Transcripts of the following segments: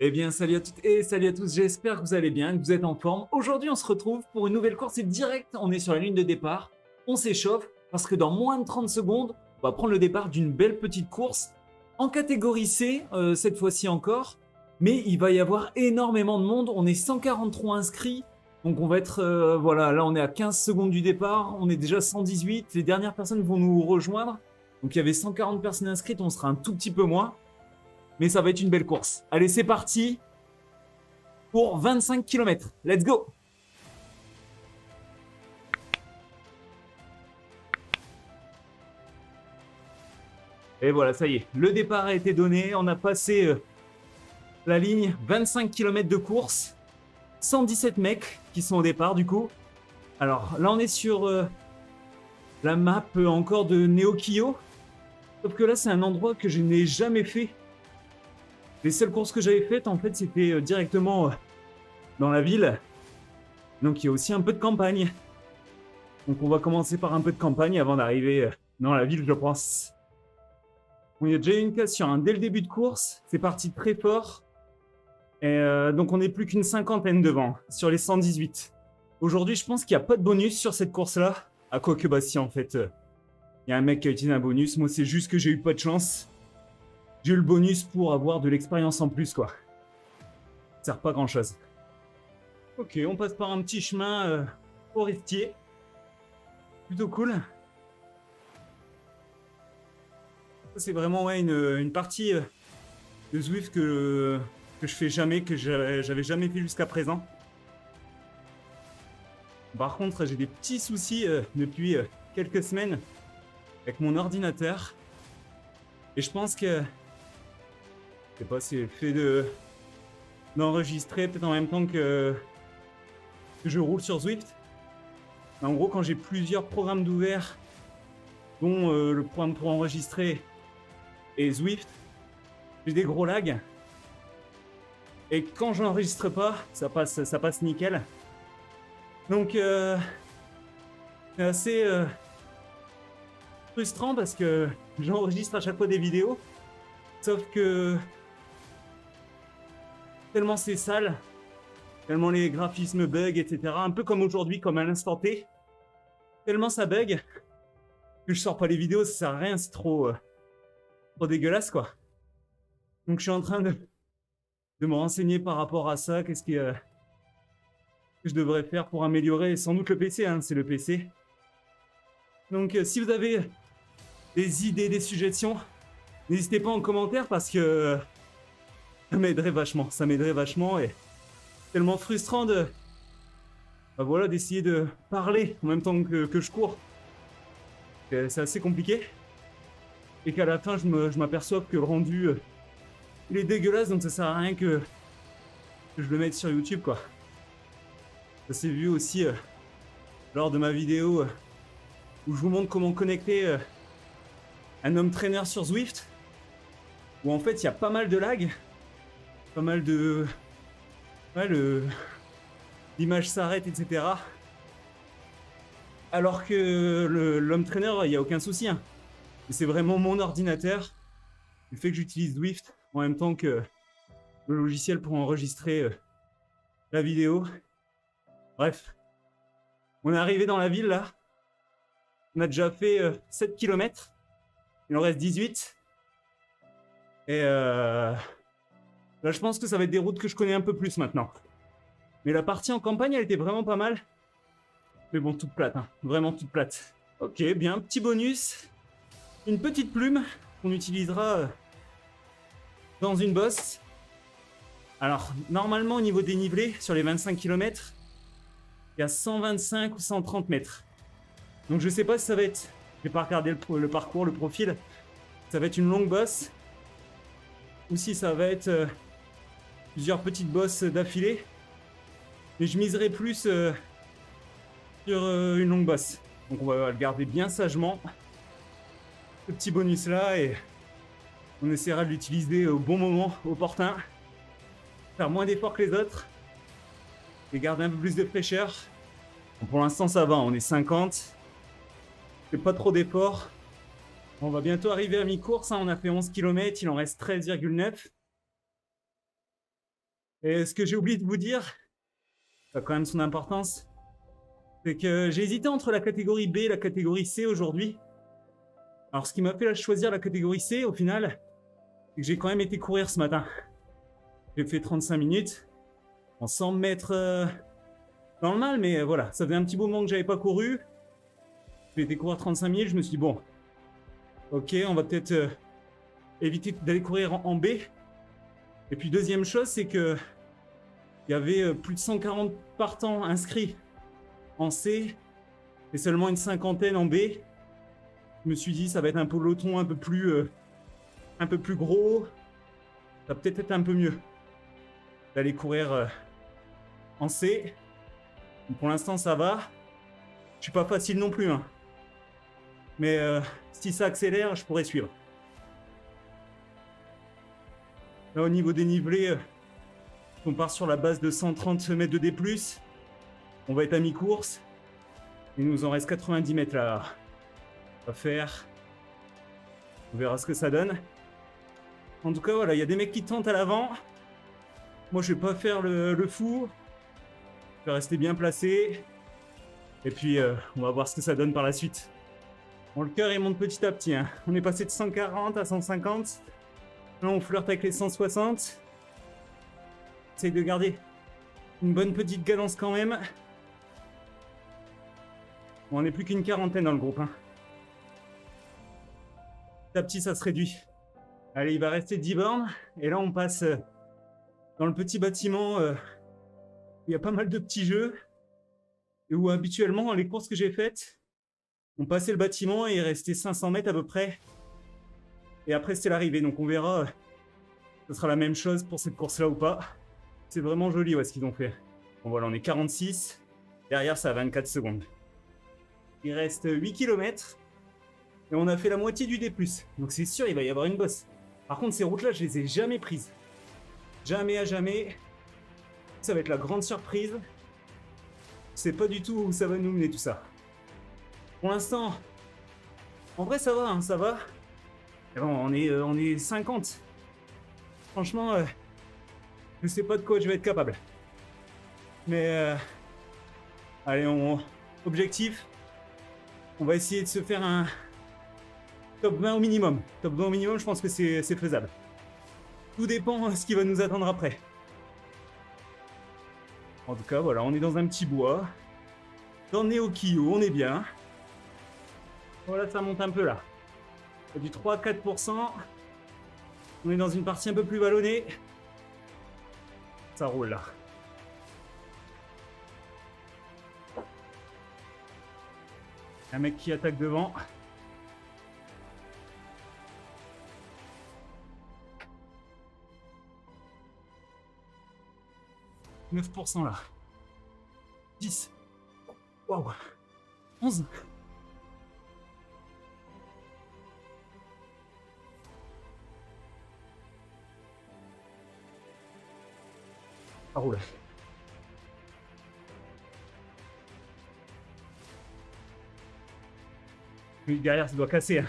Eh bien, salut à toutes et salut à tous, j'espère que vous allez bien, que vous êtes en forme. Aujourd'hui, on se retrouve pour une nouvelle course et direct, on est sur la ligne de départ, on s'échauffe parce que dans moins de 30 secondes, on va prendre le départ d'une belle petite course en catégorie C, cette fois-ci encore, mais il va y avoir énormément de monde, on est 143 inscrits, donc on va être, voilà, là on est à 15 secondes du départ, on est déjà 118, les dernières personnes vont nous rejoindre, donc il y avait 140 personnes inscrites, on sera un tout petit peu moins, mais ça va être une belle course. Allez, c'est parti pour 25 km. Let's go! Et voilà, ça y est, le départ a été donné, on a passé la ligne, 25 km de course, 117 mecs qui sont au départ du coup. Alors là, on est sur la map encore de Neokio, sauf que là, c'est un endroit que je n'ai jamais fait. Les seules courses que j'avais faites, en fait, c'était directement dans la ville. Donc il y a aussi un peu de campagne. Donc on va commencer par un peu de campagne avant d'arriver dans la ville, je pense. Bon, il y a déjà eu une cassure dès le début de course, c'est parti très fort. Et donc on n'est plus qu'une cinquantaine devant, sur les 118. Aujourd'hui, je pense qu'il n'y a pas de bonus sur cette course-là. À quoi que bah si, en fait, il y a un mec qui a utilisé un bonus. Moi, c'est juste que j'ai eu pas de chance. J'ai eu le bonus pour avoir de l'expérience en plus, quoi. Ça sert pas grand-chose. Ok, on passe par un petit chemin forestier. Plutôt cool. C'est vraiment ouais, une partie de Zwift que je fais jamais, que j'avais jamais fait jusqu'à présent. Par contre, j'ai des petits soucis depuis quelques semaines avec mon ordinateur. Et je pense que, je sais pas, c'est le fait d'enregistrer peut-être en même temps que je roule sur Zwift. En gros, quand j'ai plusieurs programmes d'ouvert, dont le programme pour enregistrer et Zwift, j'ai des gros lags. Et quand je n'enregistre pas, ça passe nickel. Donc, c'est assez frustrant parce que j'enregistre à chaque fois des vidéos. Sauf que tellement c'est sale, tellement les graphismes bug, etc. Un peu comme aujourd'hui, comme à l'instant T. Tellement ça bug que je sors pas les vidéos, ça sert à rien, c'est trop dégueulasse, quoi. Donc je suis en train de me renseigner par rapport à ça. Qu'est-ce que je devrais faire pour améliorer? Sans doute le PC, hein, c'est le PC. Donc si vous avez des idées, des suggestions, n'hésitez pas en commentaire parce que ça m'aiderait vachement et tellement frustrant voilà, d'essayer de parler en même temps que je cours. C'est assez compliqué. Et qu'à la fin, je m'aperçois que le rendu, il est dégueulasse, donc ça sert à rien que je le mette sur YouTube, quoi. Ça s'est vu aussi lors de ma vidéo où je vous montre comment connecter un home trainer sur Zwift, où en fait, il y a pas mal de lag, pas mal de... Ouais, l'image s'arrête, etc. Alors que l'home trainer, il n'y a aucun souci. Hein. C'est vraiment mon ordinateur. Le fait que j'utilise Zwift en même temps que le logiciel pour enregistrer la vidéo. Bref, on est arrivé dans la ville là. On a déjà fait 7 km. Il en reste 18. Et là, je pense que ça va être des routes que je connais un peu plus maintenant. Mais la partie en campagne, elle était vraiment pas mal. Mais bon, toute plate, hein. Vraiment toute plate. Ok, bien, petit bonus. Une petite plume qu'on utilisera dans une bosse. Alors, normalement, au niveau dénivelé, sur les 25 km, il y a 125 ou 130 mètres. Donc, je sais pas si ça va être... Je vais pas regarder le parcours, le profil. Ça va être une longue bosse. Ou si ça va être plusieurs petites bosses d'affilée. Mais je miserai plus sur une longue bosse. Donc, on va le garder bien sagement. Ce petit bonus-là et on essaiera de l'utiliser au bon moment, opportun. Faire moins d'efforts que les autres et garder un peu plus de fraîcheur. Bon, pour l'instant, ça va, on est 50. Je fais pas trop d'efforts. On va bientôt arriver à mi-course, hein. On a fait 11 km, il en reste 13,9. Et ce que j'ai oublié de vous dire, ça a quand même son importance, c'est que j'ai hésité entre la catégorie B et la catégorie C aujourd'hui. Alors ce qui m'a fait choisir la catégorie C au final, c'est que j'ai quand même été courir ce matin. J'ai fait 35 minutes, en 100 mètres dans le mal, mais voilà, ça faisait un petit moment que j'avais pas couru. J'ai été courir 35 minutes, je me suis dit bon, ok, on va peut-être éviter d'aller courir en B. Et puis deuxième chose, c'est que il y avait plus de 140 partants inscrits en C et seulement une cinquantaine en B. Je me suis dit ça va être un peloton un peu plus gros. Ça va peut-être être un peu mieux d'aller courir en C. Donc pour l'instant ça va. Je suis pas facile non plus, hein. Mais si ça accélère, je pourrais suivre. Là, au niveau des nivelés, on part sur la base de 130 mètres de D+. On va être à mi-course. Il nous en reste 90 mètres là à faire. On verra ce que ça donne. En tout cas, voilà, il y a des mecs qui tentent à l'avant. Moi, je vais pas faire le fou. Je vais rester bien placé. Et puis, on va voir ce que ça donne par la suite. Bon, le cœur, il monte petit à petit, hein. On est passé de 140 à 150. Là, on flirte avec les 160. Essaye de garder une bonne petite cadence quand même. Bon, on n'est plus qu'une quarantaine dans le groupe, hein. Petit à petit, ça se réduit. Allez, il va rester 10 bornes. Et là, on passe dans le petit bâtiment où il y a pas mal de petits jeux. Et où habituellement, les courses que j'ai faites, on passait le bâtiment et il restait 500 mètres à peu près. Et après, c'était l'arrivée. Donc on verra, ce sera la même chose pour cette course-là ou pas. C'est vraiment joli, ouais, ce qu'ils ont fait. Bon, voilà, on est 46. Derrière, ça a 24 secondes. Il reste 8 km. Et on a fait la moitié du D+. Donc c'est sûr, il va y avoir une bosse. Par contre, ces routes-là, je les ai jamais prises. Jamais à jamais. Ça va être la grande surprise. Je sais pas du tout où ça va nous mener tout ça. Pour l'instant, en vrai, ça va, hein, ça va. Et bon, on est 50. Franchement, je sais pas de quoi je vais être capable. Mais, allez, objectif, on va essayer de se faire un top 20 au minimum. Top 20 au minimum, je pense que c'est faisable. Tout dépend de ce qui va nous attendre après. En tout cas, voilà, on est dans un petit bois. Dans Neokio, on est bien. Voilà, ça monte un peu là. Du 3-4%. On est dans une partie un peu plus vallonnée. Ça roule là. Un mec qui attaque devant. « 9% là. 10. Waouh. 11. Ça roule. Lui, derrière, ça doit casser, hein.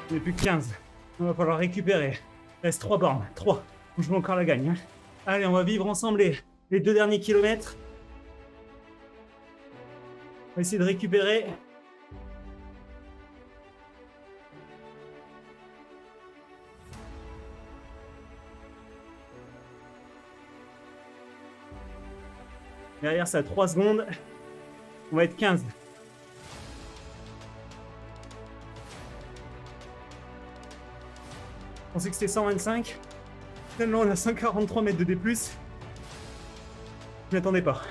On n'est plus que 15. Il va falloir récupérer. Il reste 3 bornes. 3. Je veux encore la gagne, hein. Allez, on va vivre ensemble les 2 derniers kilomètres. On va essayer de récupérer. Derrière, ça a 3 secondes. On va être 15. Je pensais que c'était 125. Tellement on a 143 mètres de D+. Je m'attendais pas.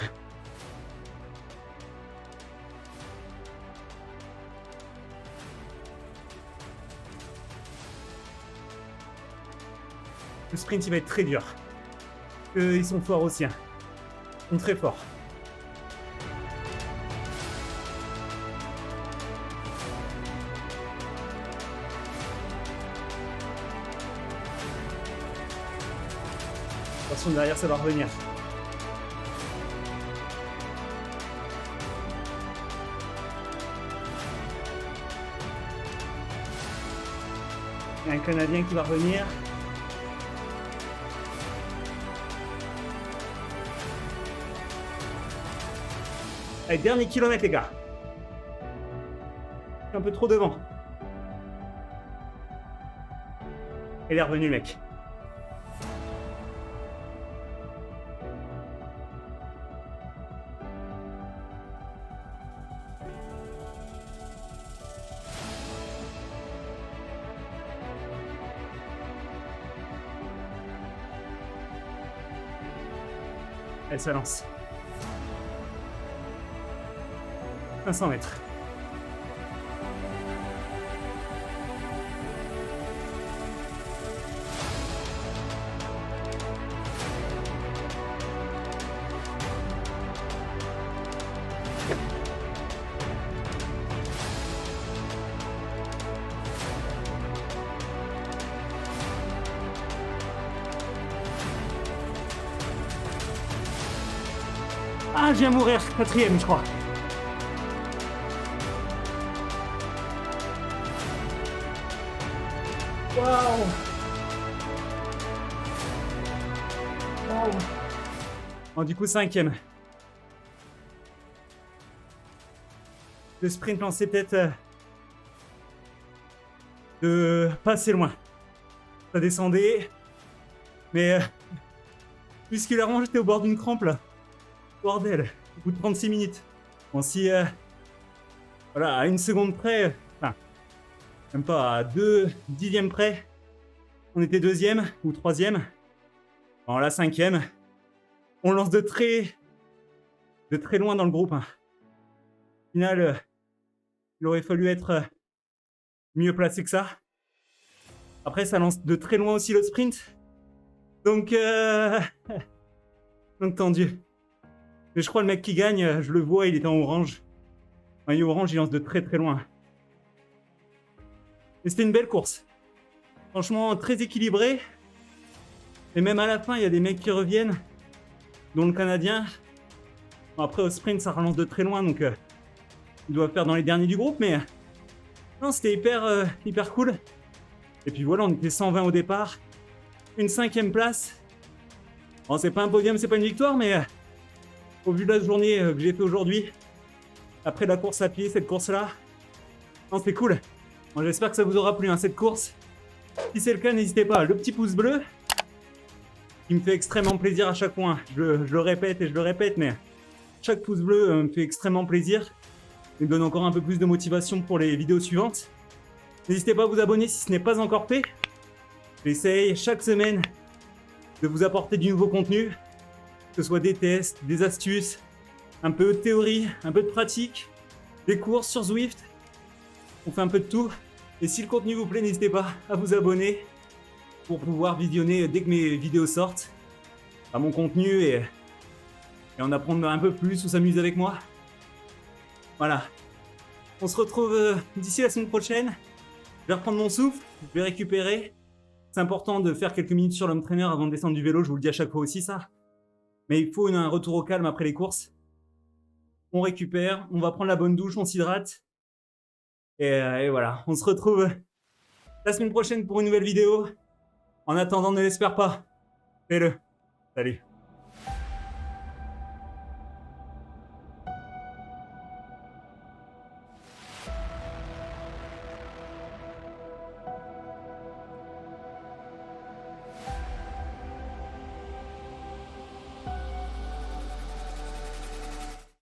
Le sprint, il va être très dur. Ils sont forts aussi. Hein. Ils sont très forts. Attention, derrière, ça va revenir. Il y a un Canadien qui va revenir. Allez, dernier kilomètre, les gars. Je suis un peu trop devant. Il est revenu, le mec. Allez, ça lance. 500 mètres. Ah, je viens mourir, 4e, je crois. Waouh! Waouh! Bon, du coup, 5e. Le sprint lancé peut-être de pas assez loin. Ça descendait, mais musculairement, j'étais au bord d'une crampe là. Bordel, au bout de 36 minutes. Bon, si, voilà, à 1 seconde près, enfin, même pas à 2/10 près, on était 2e ou 3e. Bon, là, 5e. On lance de très loin dans le groupe. Hein. Au final, il aurait fallu être mieux placé que ça. Après, ça lance de très loin aussi le sprint. Donc, donc tendu. Mais je crois le mec qui gagne, je le vois, il est en orange. En orange, il lance de très loin. Et c'était une belle course. Franchement, très équilibré. Et même à la fin, il y a des mecs qui reviennent, dont le Canadien. Bon, après, au sprint, ça relance de très loin, donc ils doivent faire dans les derniers du groupe, mais non, c'était hyper cool. Et puis voilà, on était 120 au départ. Une 5e place. Bon, c'est pas un podium, c'est pas une victoire, mais au vu de la journée que j'ai fait aujourd'hui, après la course à pied, cette course-là, non, c'est cool. Bon, j'espère que ça vous aura plu, hein, cette course. Si c'est le cas, n'hésitez pas, le petit pouce bleu, qui me fait extrêmement plaisir à chaque fois. Je le répète et je le répète, mais chaque pouce bleu me fait extrêmement plaisir. Il me donne encore un peu plus de motivation pour les vidéos suivantes. N'hésitez pas à vous abonner si ce n'est pas encore fait. J'essaye chaque semaine de vous apporter du nouveau contenu, que ce soit des tests, des astuces, un peu de théorie, un peu de pratique, des courses sur Zwift. On fait un peu de tout. Et si le contenu vous plaît, n'hésitez pas à vous abonner pour pouvoir visionner dès que mes vidéos sortent à mon contenu et en apprendre un peu plus ou s'amuser avec moi. Voilà. On se retrouve d'ici la semaine prochaine. Je vais reprendre mon souffle, je vais récupérer. C'est important de faire quelques minutes sur l'home trainer avant de descendre du vélo, je vous le dis à chaque fois aussi ça. Mais il faut un retour au calme après les courses. On récupère, on va prendre la bonne douche, on s'hydrate. Et voilà, on se retrouve la semaine prochaine pour une nouvelle vidéo. En attendant, ne l'espère pas. Fais-le. Salut.